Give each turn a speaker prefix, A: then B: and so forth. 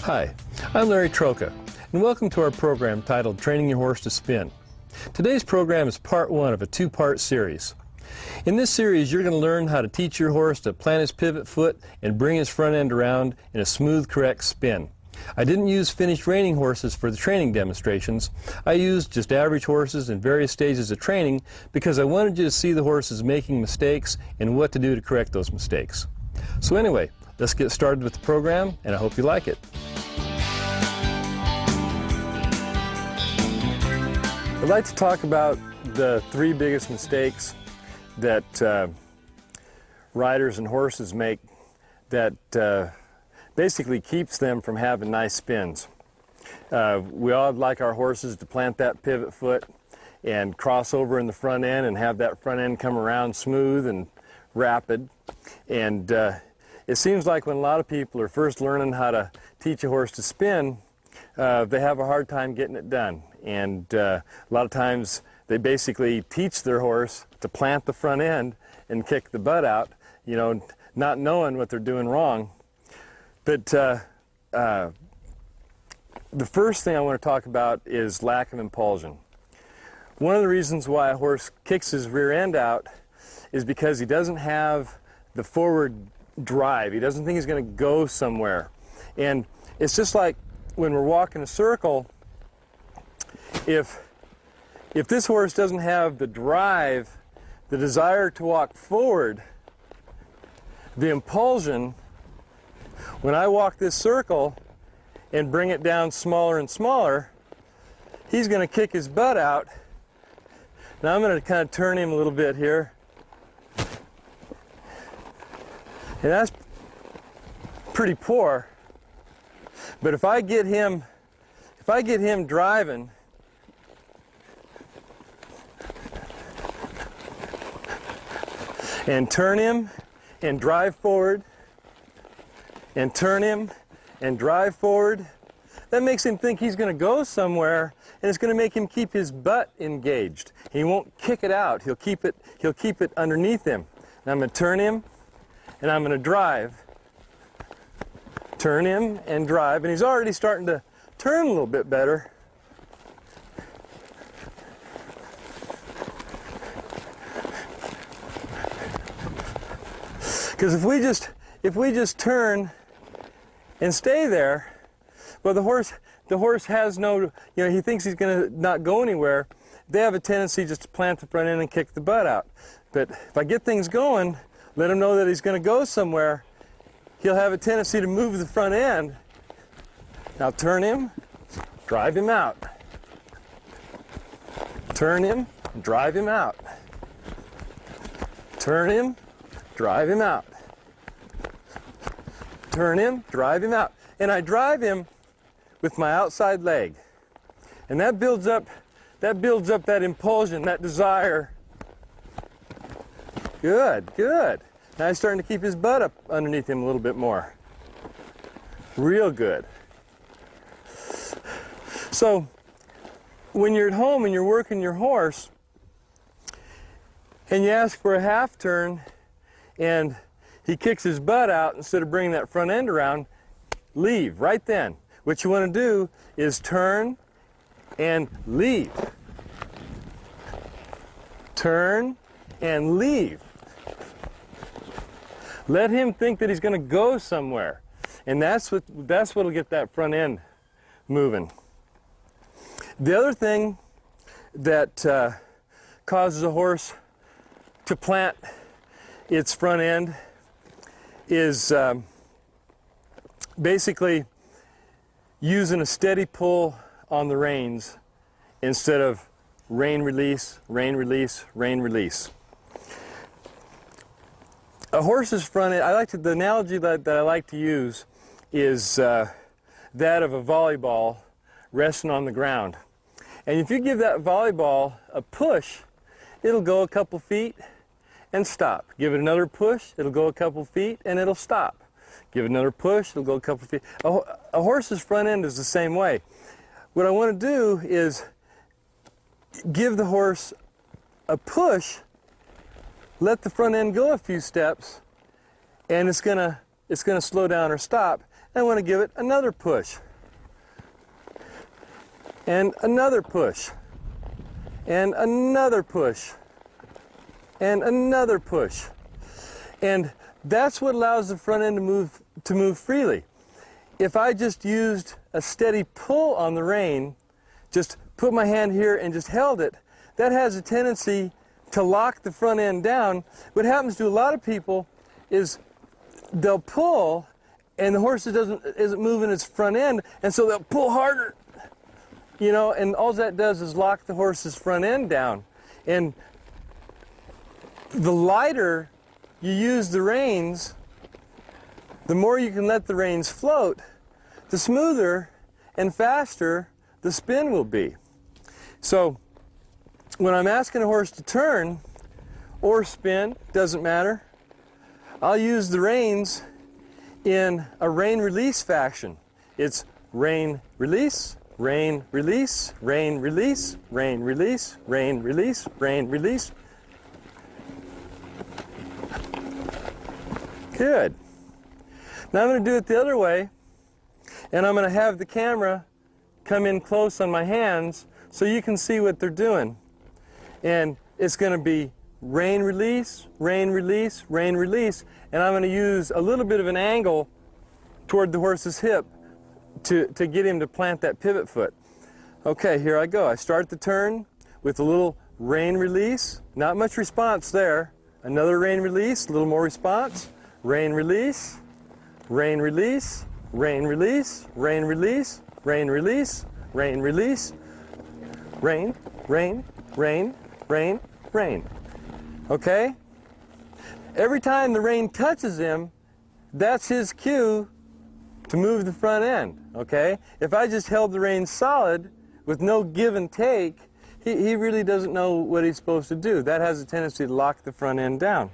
A: Hi, I'm Larry Troca, and welcome to our program titled Training Your Horse to Spin. Today's program is part one of a two-part series. In this series, you're going to learn how to teach your horse to plant his pivot foot and bring his front end around in a smooth, correct spin. I didn't use finished reining horses for the training demonstrations. I used just average horses in various stages of training because I wanted you to see the horses making mistakes and what to do to correct those mistakes. So anyway, let's get started with the program, and I hope you like it. I'd like to talk about the three biggest mistakes that riders and horses make that basically keeps them from having nice spins. We all like our horses to plant that pivot foot and cross over in the front end and have that front end come around smooth and rapid. And it seems like when a lot of people are first learning how to teach a horse to spin, they have a hard time getting it done. And a lot of times they basically teach their horse to plant the front end and kick the butt out, you know, not knowing what they're doing wrong. But the first thing I want to talk about is lack of impulsion. One of the reasons why a horse kicks his rear end out is because he doesn't have the forward drive. He doesn't think he's going to go somewhere. And it's just like when we're walking a circle, if this horse doesn't have the drive, the desire to walk forward, the impulsion, when I walk this circle and bring it down smaller and smaller, he's going to kick his butt out. Now I'm going to kind of turn him a little bit here. And that's pretty poor. But if I get him driving, and turn him and drive forward, and turn him and drive forward, that makes him think he's going to go somewhere, and it's going to make him keep his butt engaged. He won't kick it out. He'll keep it underneath him. And I'm going to turn him, and I'm going to drive. Turn him and drive, and he's already starting to turn a little bit better. Because if we just turn and stay there, well, the horse has no, you know, he thinks he's going to not go anywhere. They have a tendency just to plant the front end and kick the butt out. But if I get things going, let him know that he's going to go somewhere, he'll have a tendency to move the front end. Now turn him, drive him out. Turn him, drive him out. Turn him, drive him out. Turn him, drive him out. And I drive him with my outside leg. And that builds up that impulsion, that desire. Good, good. Now he's starting to keep his butt up underneath him a little bit more. Real good. So when you're at home and you're working your horse and you ask for a half turn and he kicks his butt out instead of bringing that front end around, leave right then. What you want to do is turn and leave. Turn and leave. Let him think that he's going to go somewhere. And that's what'll get that front end moving. The other thing that causes a horse to plant its front end is basically using a steady pull on the reins instead of rein release, rein release, rein release. A horse's front end, the analogy that I like to use is that of a volleyball resting on the ground. And if you give that volleyball a push, it'll go a couple feet and stop. Give it another push, it'll go a couple feet and it'll stop. Give it another push, it'll go a couple feet. A horse's front end is the same way. What I want to do is give the horse a push, let the front end go a few steps, and it's gonna slow down or stop. I want to give it another push. And another push. And another push. And another push. And that's what allows the front end to move freely. If I just used a steady pull on the rein, just put my hand here and just held it, that has a tendency to lock the front end down. What happens to a lot of people is they'll pull and the horse isn't moving its front end, and so they'll pull harder, you know, and all that does is lock the horse's front end down. And the lighter you use the reins, the more you can let the reins float, the smoother and faster the spin will be. So when I'm asking a horse to turn or spin, doesn't matter, I'll use the reins in a rein release fashion. It's rein release, rein release, rein release, rein release, rein release, rein release. Good. Now I'm going to do it the other way, and I'm going to have the camera come in close on my hands so you can see what they're doing. And it's going to be rein release, rein release, rein release, and I'm going to use a little bit of an angle toward the horse's hip to get him to plant that pivot foot. Okay, here I go. I start the turn with a little rein release. Not much response there. Another rein release, a little more response. Rein release, rein release, rein release, rein release, rein release, rein release, rein, rein, rein, rein, rein. Okay? Every time the rein touches him, that's his cue to move the front end. Okay? If I just held the rein solid with no give and take, he really doesn't know what he's supposed to do. That has a tendency to lock the front end down.